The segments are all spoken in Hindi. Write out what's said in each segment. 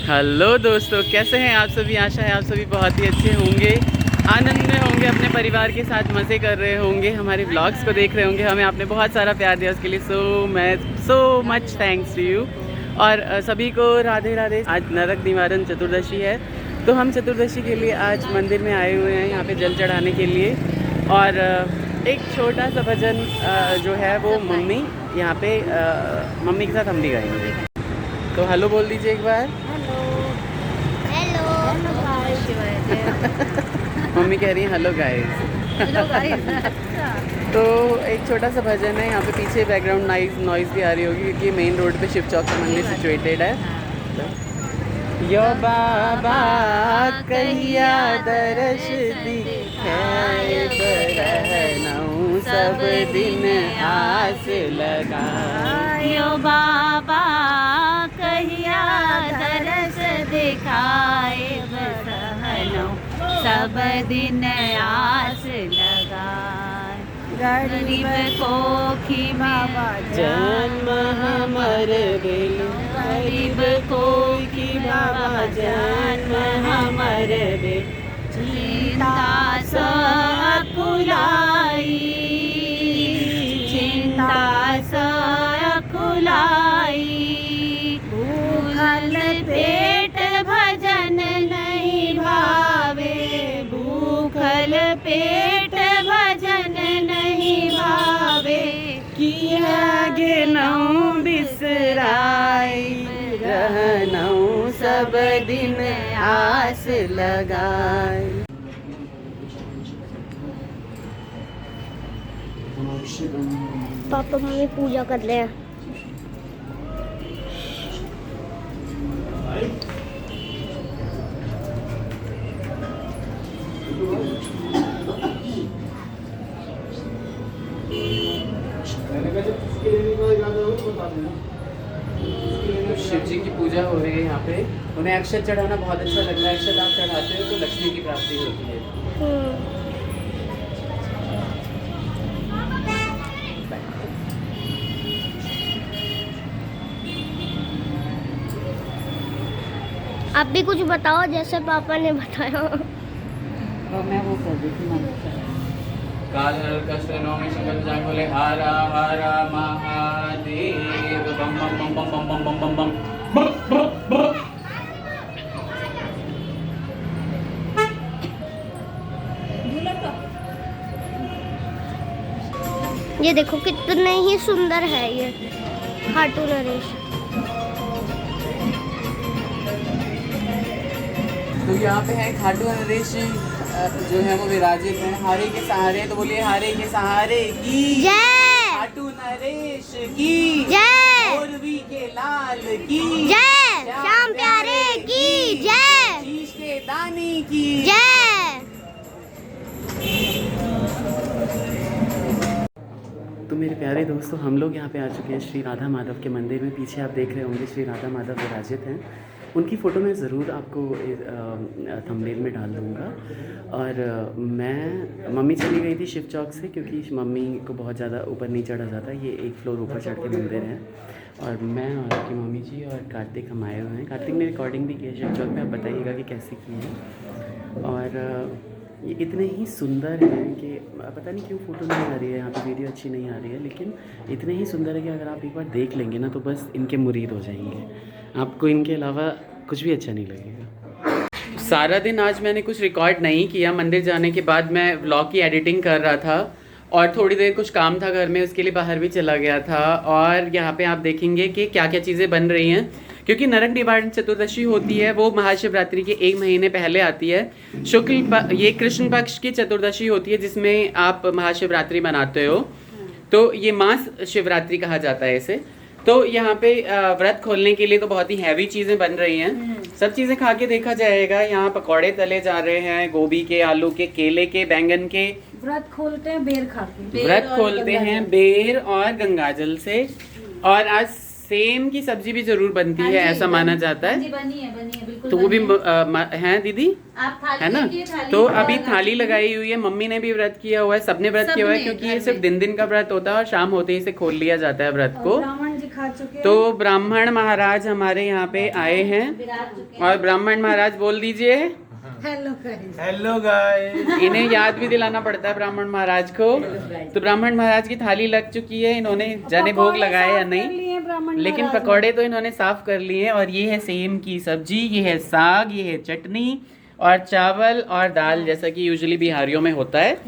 हेलो दोस्तों, कैसे हैं आप सभी। आशा है आप सभी बहुत ही अच्छे होंगे, आनंद में होंगे, अपने परिवार के साथ मज़े कर रहे होंगे, हमारे व्लॉग्स को देख रहे होंगे। हमें आपने बहुत सारा प्यार दिया, उसके लिए so much thanks to you. और सभी को राधे राधे। आज नरक निवारण चतुर्दशी है, तो हम चतुर्दशी के लिए आज मंदिर में आए हुए हैं, यहाँ पे जल चढ़ाने के लिए। और एक छोटा सा भजन जो है वो मम्मी यहाँ पे मम्मी के साथ हम भी गाएंगे। तो हेलो बोल दीजिए एक बार। हेलो मम्मी कह रही है हेलो गाइस। तो एक छोटा सा भजन है, यहाँ पे पीछे बैकग्राउंड नॉइज़ भी आ रही होगी क्योंकि मेन रोड पे शिव चौक का मंदिर सिचुएटेड है। यो बाबा कहिया दर्श दिखाए, बरहनऊ सब दिन आस लगाए। यो बाबा कहिया दरस दिखाए, बरहनऊ सब दिन आस लगाए। गरीब कोखी बाबा जन्म हमर भेल, गरीब कोखी बाबा जन्म हमर भेल। चिंता स अकुलाई, चिंता स अकुलाई। भूखल पेट भजन नहीं भावे, भूखल पेट भजन नहीं भावे। किया गेनऊ बिसराई, रहनऊ सब दिन आस लगाए। पापा मम्मी पूजा कर रहे हैं। शिव जी की पूजा हो रही है यहाँ पे। उन्हें अक्षत चढ़ाना बहुत अच्छा लगता है। अक्षत आप चढ़ाते हो तो लक्ष्मी की प्राप्ति होती है। आप भी कुछ बताओ जैसे पापा ने बताया। तो मैं वो कर देती हूँ। काल कष्ट नौमी शंकर जाए बोले हारा हारा महादेव, बम बम बम बम बम बम बम बम। ये देखो कितने ही सुंदर है ये खाटू नरेश। तो यहाँ पे है खाटू नरेश जो है वो विराजित है हारे के सहारे। तो बोलिए हारे के सहारे की जय, खाटू नरेश की जय, औरवी के लाल की जय, श्याम प्यारे की जय, शीश के दानी की जय। तो मेरे प्यारे दोस्तों, हम लोग यहाँ पे आ चुके हैं श्री राधा माधव के मंदिर में। पीछे आप देख रहे होंगे श्री राधा माधव विराजित हैं। उनकी फ़ोटो मैं ज़रूर आपको थंबनेल में डाल दूँगा। और मम्मी चली गई थी शिव चौक से क्योंकि मम्मी को बहुत ज़्यादा ऊपर नहीं चढ़ा जाता। ये एक फ्लोर ऊपर चढ़ के मंदिर है। और मैं और आपकी मम्मी जी और कार्तिक हम आए हुए हैं। कार्तिक ने रिकॉर्डिंग भी की है शिव चौक में, आप बताइएगा कि कैसे की है। और ये इतने ही सुंदर हैं कि पता नहीं क्यों फ़ोटो नहीं आ रही है यहाँ पे, वीडियो अच्छी नहीं आ रही है, लेकिन इतने ही सुंदर है कि अगर आप एक बार देख लेंगे ना तो बस इनके मुरीद हो जाएंगे। आपको इनके अलावा कुछ भी अच्छा नहीं लगेगा। सारा दिन आज मैंने कुछ रिकॉर्ड नहीं किया। मंदिर जाने के बाद मैं व्लॉग की एडिटिंग कर रहा था और थोड़ी देर कुछ काम था घर में, उसके लिए बाहर भी चला गया था। और यहाँ पे आप देखेंगे कि क्या क्या चीज़ें बन रही हैं क्योंकि नरक निवारण चतुर्दशी होती है वो महाशिवरात्रि के 1 महीने पहले आती है। ये कृष्ण पक्ष की चतुर्दशी होती है जिसमें आप महाशिवरात्रि मनाते हो, तो ये मास शिवरात्रि कहा जाता है इसे। तो यहाँ पे व्रत खोलने के लिए तो बहुत ही हैवी चीज़ें बन रही हैं। सब चीज़ें खा के देखा जाएगा। यहाँ पकौड़े तले जा रहे हैं, गोभी के, आलू के, केले के, बैंगन के। व्रत खोलते हैं बेर खा के, व्रत खोलते हैं बेर और गंगाजल से। और आज सेम की सब्जी भी जरूर बनती है, ऐसा माना जाता है। बनी है बिल्कुल। तो वो भी है दीदी, आप थाली है ना। तो अभी थाली लगाई हुई है, मम्मी ने भी व्रत किया हुआ है, सबने व्रत किया हुआ है क्योंकि ये सिर्फ दिन का व्रत होता है और शाम होते ही इसे खोल लिया जाता है व्रत को। ब्राह्मण जी दिखा चुके हैं। तो ब्राह्मण महाराज हमारे यहाँ पे आए हैं और ब्राह्मण महाराज बोल दीजिए हेलो गाइस। Hello guys. इन्हें याद भी दिलाना पड़ता है ब्राह्मण महाराज को। तो ब्राह्मण महाराज की थाली लग चुकी है, इन्होंने जाने भोग लगाए या नहीं, लेकिन पकौड़े तो इन्होंने साफ कर लिए हैं। और ये है सेम की सब्जी, ये है साग, ये है चटनी और चावल और दाल, जैसा कि यूजुअली बिहारियों में होता है।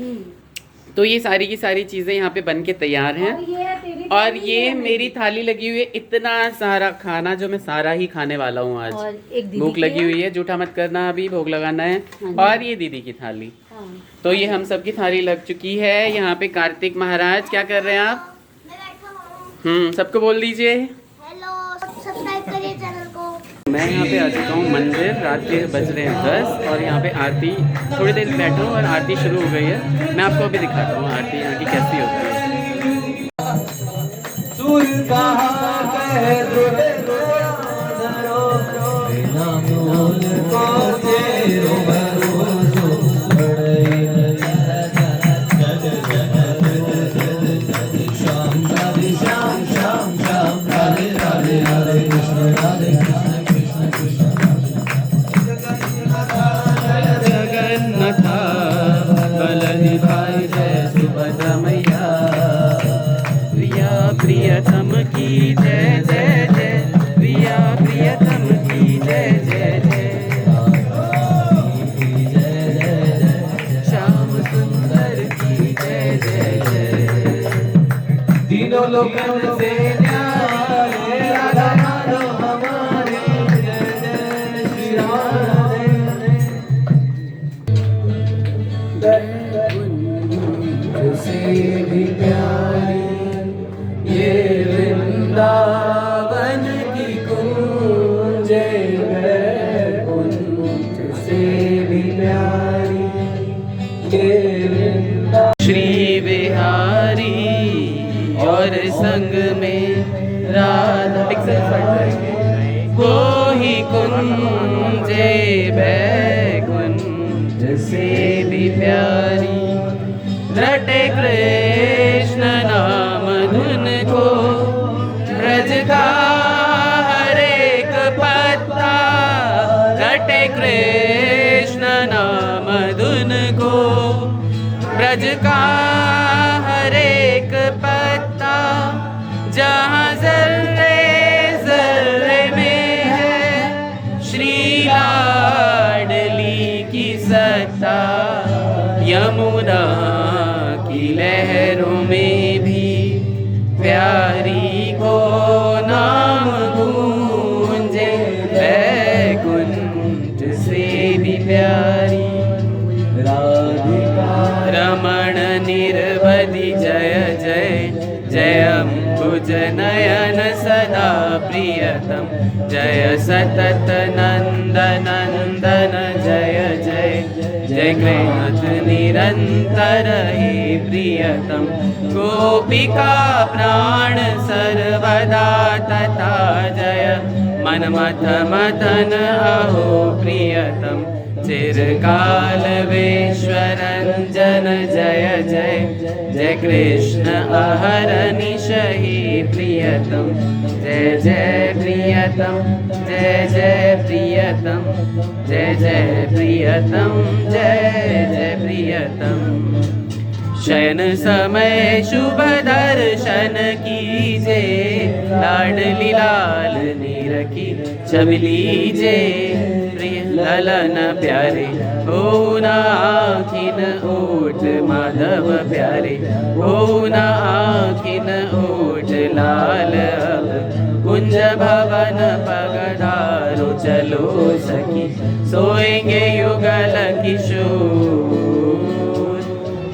तो ये सारी की सारी चीज़ें यहाँ पे बन के तैयार हैं। और ये मेरी थाली लगी हुई है, इतना सारा खाना जो मैं सारा ही खाने वाला हूँ आज। भूख लगी हुई है, जूठा मत करना, अभी भोग लगाना है। और ये दीदी की थाली, तो ये हम सब की थाली लग चुकी है। यहाँ पे कार्तिक महाराज क्या कर रहे हैं आप? मैं बैठा हूँ। सबको बोल दीजिए हेलो, सब्सक्राइब करिए चैनल को। मैं यहाँ पे आ चुका हूँ मंदिर, रात के बज रहे हैं 10 और यहाँ पे आरती, थोड़ी देर बैठा हूँ और आरती शुरू हो गई है। मैं आपको अभी दिखाता हूँ आरती यहाँ की कैसी होती है। प्रियतम की जय जय जय, प्रिया प्रियतम की जय जय जय, श्याम सुंदर की जय जय जय। तीनों लोगों से न्यारे राधा माधव हमारे, जय जय श्री राम से भी प्यारी ये वृंदावन की कुंज, वैकुंठ से भी प्यारी ये वृंदावन। श्री बिहारी और संग में राधा, वो ही कुंज वैकुंठ से भी प्यारी। रटे कृष्ण नाम धुन को, ब्रज का हर एक पत्ता। रटे कृष्ण नाम धुन को, ब्रज का हर एक पत्ता। जहाँ जर्रे जर्रे में है श्री लाडली की सत्ता। यमुना की लहरों में भी प्यारी को नाम गूंजे, वैकुंठ से भी प्यारी राधिका। रमण निर्वधि जय जय जय, अम्बुज नयन सदा प्रियतम, जय सतत नंद नंदन जय जय जय। कृष्ण निरंतर हे प्रियतम, गोपिका प्राण सर्वदा तथा जय। मन मथ मथन अहो प्रियतम, चिरकाल विश्वरंजन जय जय जय। कृष्ण अहरनिश हे प्रियतम, जय जय प्रियतम, जय जय प्रियतम, जय जय प्रियतम, जय जय प्रियतम। शयन समय शुभ दर्शन कीजे, लाडली लाल निरखी छवि लीजे। प्रिय ललन प्यारे हो ना आखिन ओट, माधव प्यारे हो ना आखिन ओट। लाल अब कुंज भवन पगधारो, चलो सखी सोएंगे युगल किशोर।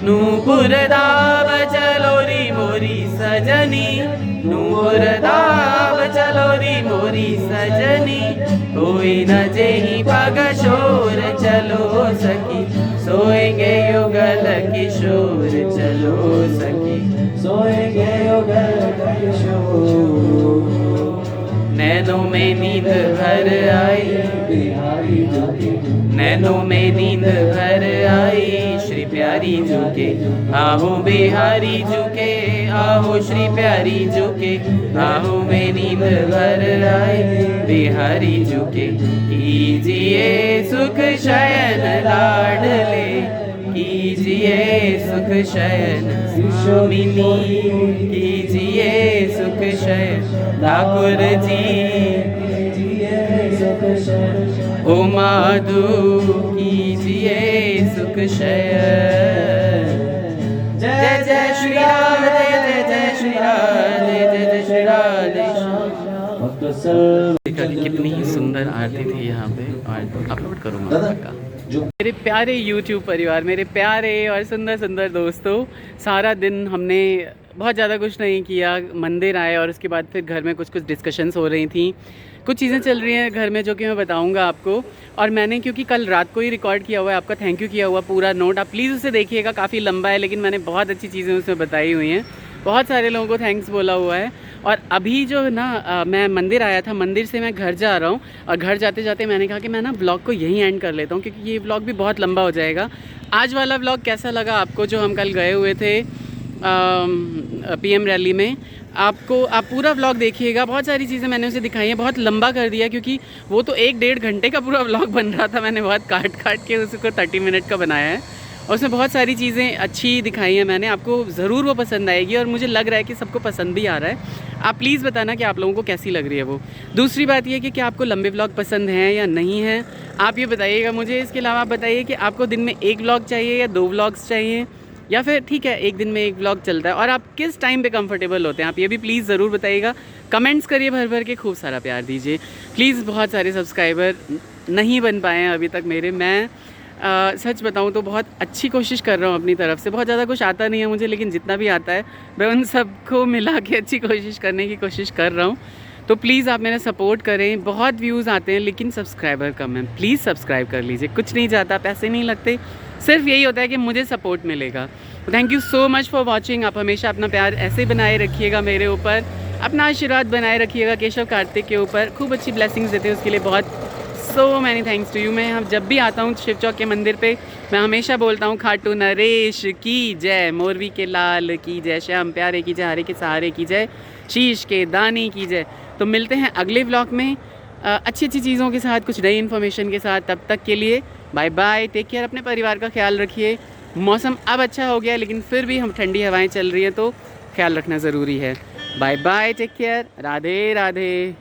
नूपुर दाब चलो री मोरी सजनी, नूपुर दाब चलो री मोरी सजनी। कोई न जेही पग शोर, चलो सखी सोएंगे युगल किशोर। चलो सखी सोएंगे युगल किशोर। नैनों में नींद भर आई, बिहारी नैनों में नींद भर आई श्री प्यारी झुके, आहो बिहारी झुके, आहो श्री प्यारी झुके, आहो में नींद भर आई बिहारी झुके। कीजिए सुख शयन लाडले, कीजिए सुख शयन स्वामिनी, कीजिए सुख शयन ठाकुर जी, ओ माधु कीजिए सुख शयन। जय जय श्री राधे, जय जय श्री राधे, जय जय श्री राधे। देखा कि कितनी ही सुंदर आरती थी यहाँ पे, और अपलोड करूँगा का। मेरे प्यारे YouTube परिवार, मेरे प्यारे और सुंदर सुंदर दोस्तों, सारा दिन हमने बहुत ज़्यादा कुछ नहीं किया। मंदिर आए और उसके बाद फिर घर में कुछ डिस्कशंस हो रही थी, कुछ चीज़ें चल रही हैं घर में जो कि मैं बताऊंगा आपको। और मैंने क्योंकि कल रात को ही रिकॉर्ड किया हुआ है, आपका थैंक यू किया हुआ पूरा नोट, आप प्लीज़ उसे देखिएगा, काफ़ी लंबा है लेकिन मैंने बहुत अच्छी चीज़ें उसमें बताई हुई हैं, बहुत सारे लोगों को थैंक्स बोला हुआ है। और अभी जो ना मैं मंदिर आया था, मंदिर से मैं घर जा रहा हूँ, और घर जाते जाते मैंने कहा कि मैं ना ब्लॉग को यहीं एंड कर लेता हूँ क्योंकि ये ब्लॉग भी बहुत लंबा हो जाएगा। आज वाला ब्लॉग कैसा लगा आपको, जो हम कल गए हुए थे PM रैली में, आपको आप पूरा व्लॉग देखिएगा। बहुत सारी चीज़ें मैंने उसे दिखाई हैं, बहुत लंबा कर दिया क्योंकि वो तो 1-1.5 घंटे का पूरा व्लॉग बन रहा था, मैंने बहुत काट के उसको 30 मिनट का बनाया है, और उसमें बहुत सारी चीज़ें अच्छी दिखाई हैं मैंने। आपको ज़रूर वो पसंद आएगी, और मुझे लग रहा है कि सबको पसंद भी आ रहा है। आप प्लीज़ बताना कि आप लोगों को कैसी लग रही है वो। दूसरी बात ये कि क्या आपको लंबे व्लॉग पसंद हैं या नहीं हैं, आप ये बताइएगा मुझे। इसके अलावा आप बताइए कि आपको दिन में 1 व्लॉग चाहिए या 2 व्लॉग्स चाहिए, या फिर ठीक है 1 दिन में 1 व्लॉग चलता है, और आप किस टाइम पे कंफर्टेबल होते हैं, आप ये भी प्लीज़ ज़रूर बताइएगा। कमेंट्स करिए भर भर के, खूब सारा प्यार दीजिए प्लीज़। बहुत सारे सब्सक्राइबर नहीं बन पाए हैं अभी तक मेरे। मैं सच बताऊं तो बहुत अच्छी कोशिश कर रहा हूं अपनी तरफ से, बहुत ज़्यादा कुछ आता नहीं है मुझे, लेकिन जितना भी आता है मैं उन सबको मिला के अच्छी कोशिश करने की कोशिश कर रहा हूं। तो प्लीज़ आप मेरा सपोर्ट करें। बहुत व्यूज़ आते हैं लेकिन सब्सक्राइबर कम है, प्लीज़ सब्सक्राइब कर लीजिए। कुछ नहीं जाता, पैसे नहीं लगते, सिर्फ यही होता है कि मुझे सपोर्ट मिलेगा। Thank you so much for watching. आप हमेशा अपना प्यार ऐसे बनाए रखिएगा मेरे ऊपर, अपना आशीर्वाद बनाए रखिएगा केशव कार्तिक के ऊपर, खूब अच्छी ब्लेसिंग्स देते हैं, उसके लिए बहुत so many thanks to you. मैं यहाँ जब भी आता हूँ शिव चौक के मंदिर पे, मैं हमेशा बोलता हूँ खाटू नरेश की जय, मोरवी के लाल की जय, श्याम प्यारे की जय, हरे के सहारे की जय, शीश के दानी की जय। तो मिलते हैं अगले व्लॉग में अच्छी अच्छी चीज़ों के साथ, कुछ नई इन्फॉर्मेशन के साथ। तब तक के लिए बाय बाय, टेक केयर, अपने परिवार का ख्याल रखिए। मौसम अब अच्छा हो गया लेकिन फिर भी हम ठंडी हवाएं चल रही हैं तो ख्याल रखना ज़रूरी है। Bye bye, take care, Radhe Radhe.